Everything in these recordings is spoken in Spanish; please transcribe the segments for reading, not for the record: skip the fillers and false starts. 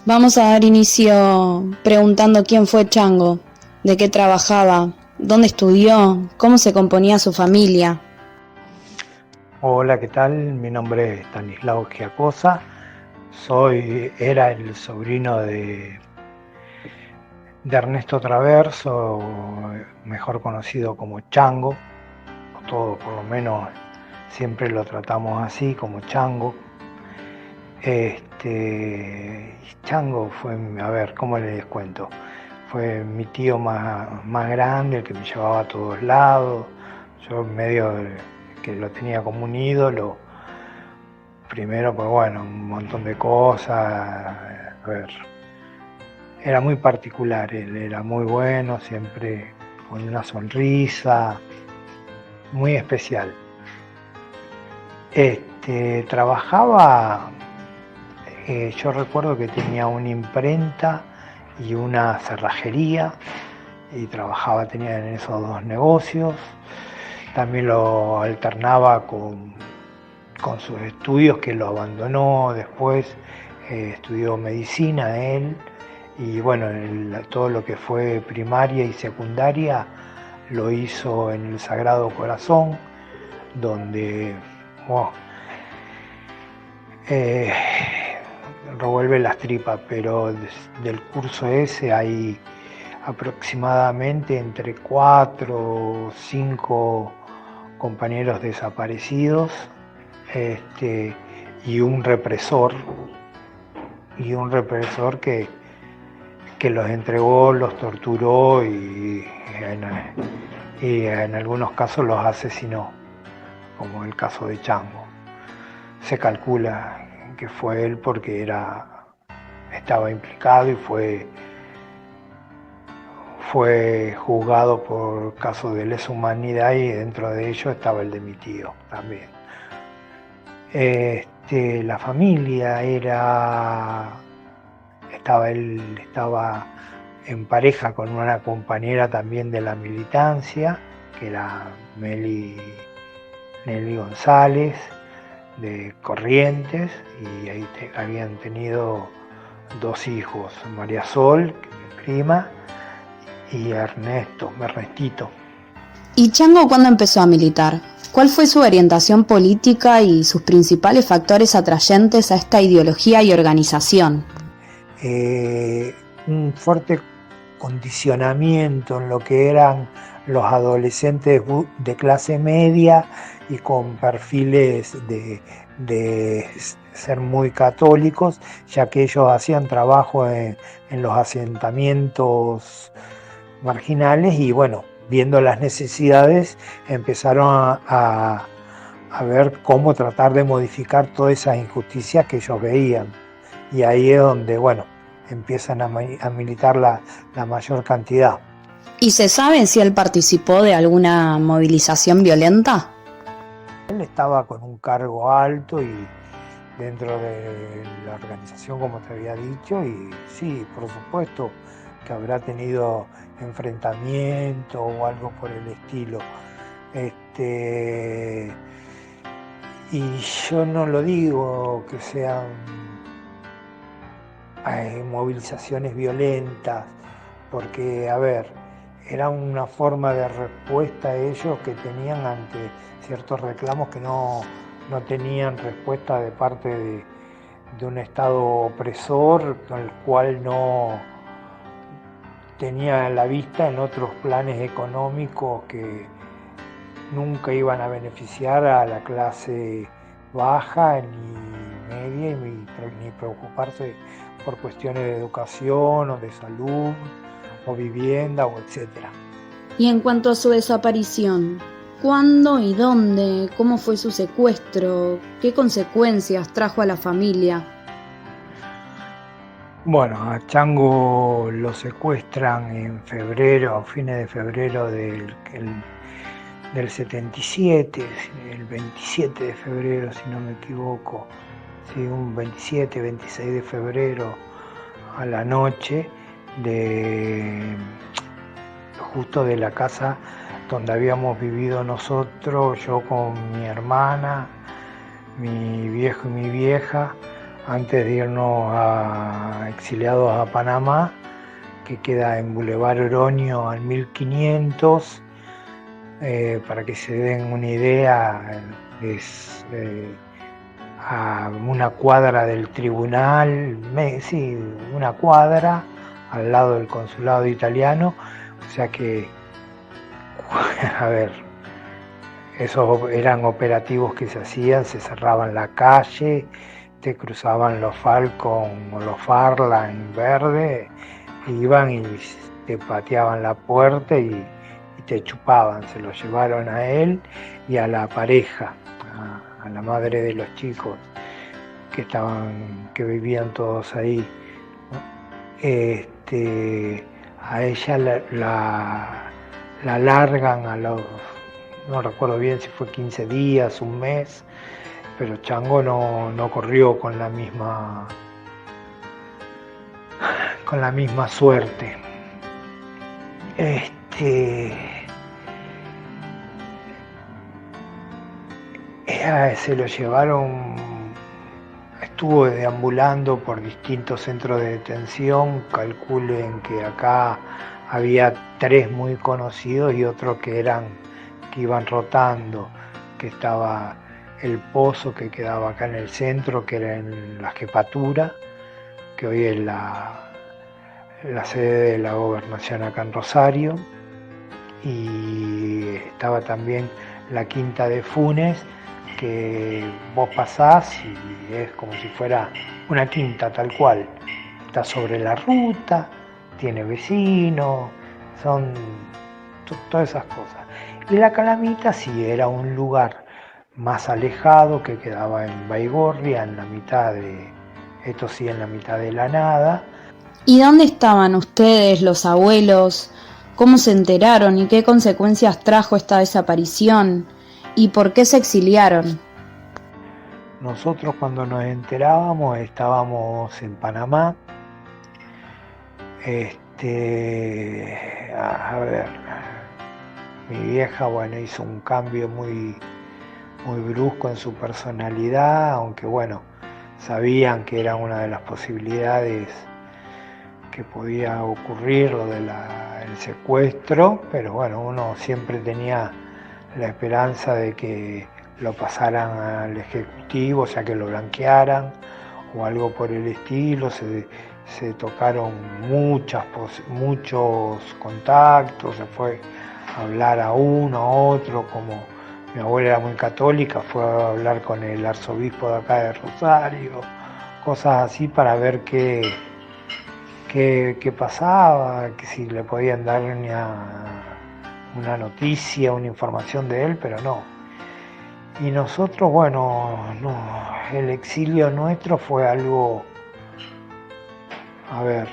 Vamos a dar inicio preguntando quién fue Chango, de qué trabajaba, dónde estudió, cómo se componía su familia. Hola, ¿qué tal? Mi nombre es Stanislao Giacosa. Era el sobrino de Ernesto Traverso, mejor conocido como Chango. Todos por lo menos siempre lo tratamos así, como Chango. Chango fue, a ver, ¿cómo les cuento? Fue mi tío más grande, el que me llevaba a todos lados. Yo medio que lo tenía como un ídolo. Primero, pues bueno, un montón de cosas. A ver, era muy particular, él era muy bueno, siempre con una sonrisa, muy especial. Trabajaba, yo recuerdo que tenía una imprenta y una cerrajería y tenía en esos dos negocios. También lo alternaba con sus estudios, que lo abandonó después. Estudió medicina él, y bueno, todo lo que fue primaria y secundaria lo hizo en el Sagrado Corazón, donde revuelve las tripas, pero del curso ese hay aproximadamente entre 4 o 5 compañeros desaparecidos, y un represor que los entregó, los torturó y en algunos casos los asesinó, como el caso de Chango. Se calcula que fue él porque estaba implicado y fue juzgado por casos de lesa humanidad, y dentro de ello estaba el de mi tío también. La familia él estaba en pareja con una compañera también de la militancia, que era Nelly González, de Corrientes, y ahí habían tenido 2 hijos, María Sol, que es mi prima, y Ernestito. ¿Y Chango cuándo empezó a militar? ¿Cuál fue su orientación política y sus principales factores atrayentes a esta ideología y organización? Un fuerte condicionamiento en lo que eran los adolescentes de clase media y con perfiles de ser muy católicos, ya que ellos hacían trabajo en los asentamientos marginales, y bueno, viendo las necesidades empezaron a ver cómo tratar de modificar todas esas injusticias que ellos veían, y ahí es donde, bueno, empiezan a militar la mayor cantidad. ¿Y se sabe si él participó de alguna movilización violenta? Él estaba con un cargo alto y dentro de la organización, como te había dicho, y sí, por supuesto que habrá tenido enfrentamiento o algo por el estilo. Y yo no lo digo que sean movilizaciones violentas, porque, a ver, era una forma de respuesta a ellos que tenían ante ciertos reclamos que no tenían respuesta de parte de un Estado opresor, con el cual no tenía la vista en otros planes económicos que nunca iban a beneficiar a la clase baja ni media, ni preocuparse por cuestiones de educación o de salud o vivienda o etcétera. Y en cuanto a su desaparición, ¿cuándo y dónde? ¿Cómo fue su secuestro? ¿Qué consecuencias trajo a la familia? Bueno, a Chango lo secuestran en febrero, a fines de febrero del 77, el 27 de febrero, si no me equivoco, sí, un 27, 26 de febrero a la noche, justo de la casa donde habíamos vivido nosotros, yo con mi hermana, mi viejo y mi vieja. antes de irnos exiliados a Panamá, que queda en Boulevard Oroño al 1500. Para que se den una idea, es a una cuadra del tribunal, sí, una cuadra al lado del consulado italiano, o sea que, a ver, esos eran operativos que se hacían, se cerraban la calle, te cruzaban los Falcon o los Farland verde, iban y te pateaban la puerta y te chupaban. Se lo llevaron a él y a la pareja, a la madre de los chicos que vivían todos ahí. A ella la largan a los, no recuerdo bien si fue 15 días, un mes, pero Chango no corrió con la misma suerte. Se lo llevaron, estuvo deambulando por distintos centros de detención. Calculen que acá había 3 muy conocidos y otros que iban rotando, que estaba el Pozo, que quedaba acá en el centro, que era en la jefatura, que hoy es la sede de la gobernación acá en Rosario, y estaba también la Quinta de Funes, que vos pasás y es como si fuera una quinta tal cual, está sobre la ruta, tiene vecinos, son todas esas cosas. Y la Calamita sí era un lugar más alejado, que quedaba en Baigorria, en la mitad de la nada. ¿Y dónde estaban ustedes, los abuelos? ¿Cómo se enteraron y qué consecuencias trajo esta desaparición? ¿Y por qué se exiliaron? Nosotros cuando nos enterábamos estábamos en Panamá. A ver, mi vieja, bueno, hizo un cambio muy, muy brusco en su personalidad, aunque bueno, sabían que era una de las posibilidades que podía ocurrir, lo del secuestro, pero bueno, uno siempre tenía la esperanza de que lo pasaran al Ejecutivo, o sea, que lo blanquearan o algo por el estilo. Se tocaron muchos contactos, se fue a hablar a uno, a otro, como mi abuela era muy católica, fue a hablar con el arzobispo de acá de Rosario, cosas así para ver qué pasaba, que si le podían dar una noticia, una información de él, pero no. Y nosotros, bueno, no, el exilio nuestro fue algo, a ver,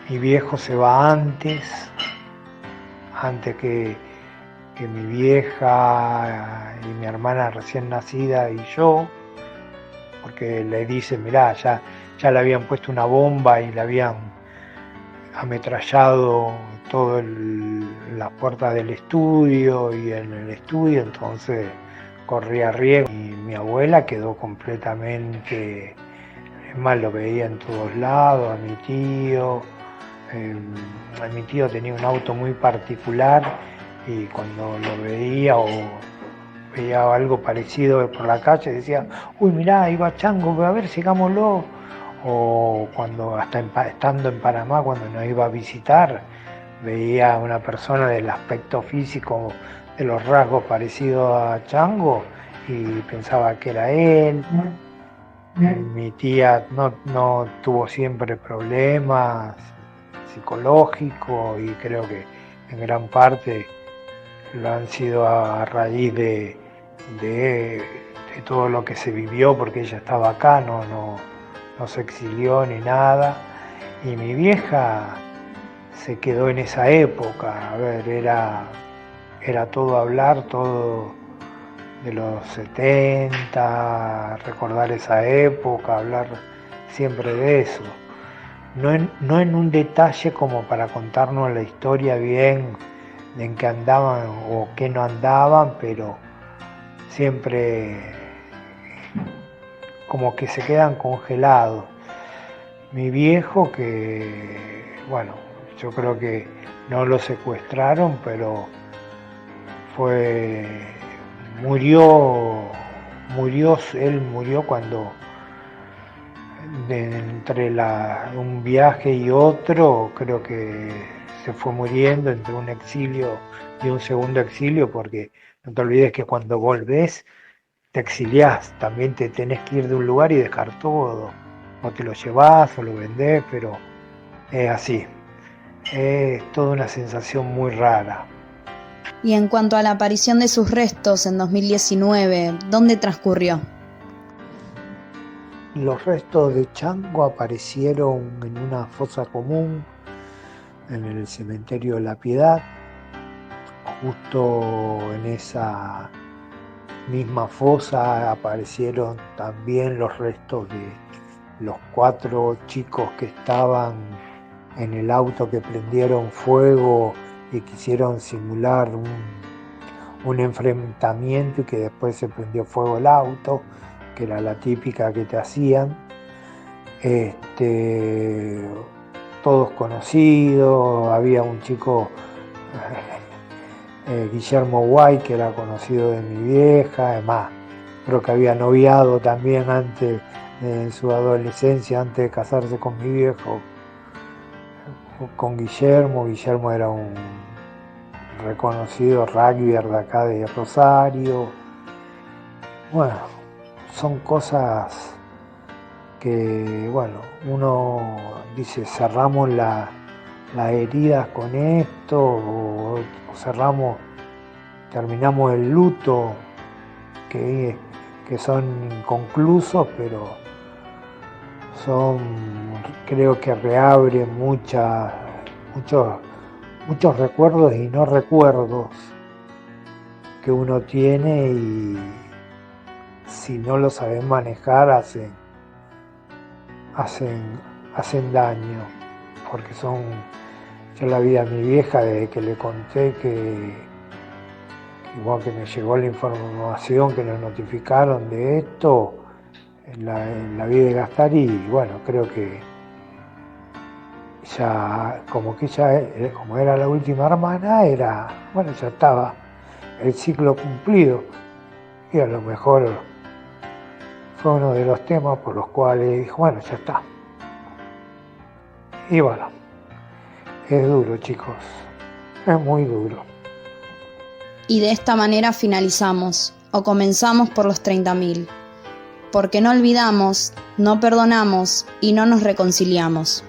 mi viejo se va antes que mi vieja y mi hermana recién nacida y yo, porque le dicen, mirá, ya le habían puesto una bomba y le habían ametrallado todas las puertas del estudio y en el estudio, entonces corría riesgo. Y mi abuela quedó completamente, es más, lo veía en todos lados, a mi tío. Mi tío tenía un auto muy particular y cuando lo veía o veía algo parecido por la calle decía, uy, mirá, ahí va Chango, a ver, sigámoslo. O cuando estando en Panamá, cuando nos iba a visitar, veía a una persona del aspecto físico, de los rasgos parecidos a Chango y pensaba que era él. Mi tía no tuvo siempre problemas psicológicos y creo que en gran parte lo han sido a raíz de todo lo que se vivió, porque ella estaba acá, no se exilió ni nada. Y mi vieja se quedó en esa época, a ver, era todo hablar, todo de los 70, recordar esa época, hablar siempre de eso. No en un detalle como para contarnos la historia bien de en qué andaban o qué no andaban, pero siempre como que se quedan congelados. Mi viejo, que bueno, yo creo que no lo secuestraron, pero él murió cuando entre un viaje y otro, creo que se fue muriendo entre un exilio y un segundo exilio, porque no te olvides que cuando volvés te exiliás, también te tenés que ir de un lugar y dejar todo, o te lo llevás o lo vendés, pero es así, es toda una sensación muy rara. Y en cuanto a la aparición de sus restos en 2019, ¿dónde transcurrió? Los restos de Chango aparecieron en una fosa común en el cementerio de La Piedad. Justo en esa misma fosa aparecieron también los restos de los 4 chicos que estaban en el auto que prendieron fuego y quisieron simular un enfrentamiento y que después se prendió fuego el auto, que era la típica que te hacían. Todos conocidos, había un chico, Guillermo Guay, que era conocido de mi vieja, además creo que había noviado también antes de su adolescencia, antes de casarse con mi viejo, con Guillermo. Guillermo era un reconocido rugbyer de acá de Rosario. Bueno, son cosas que, bueno, uno dice, cerramos las heridas con esto, o terminamos el luto, que son inconclusos, pero creo que reabren muchos recuerdos y no recuerdos que uno tiene, y si no lo sabes manejar hacen daño, porque yo la vi a mi vieja desde que le conté que igual que me llegó la información que nos notificaron de esto, la vi de gastar, y bueno, creo que ya como era la última hermana, bueno, ya estaba el ciclo cumplido, y a lo mejor fue uno de los temas por los cuales dijo, bueno, ya está. Y bueno, es duro, chicos, es muy duro. Y de esta manera finalizamos, o comenzamos por los 30.000, porque no olvidamos, no perdonamos y no nos reconciliamos.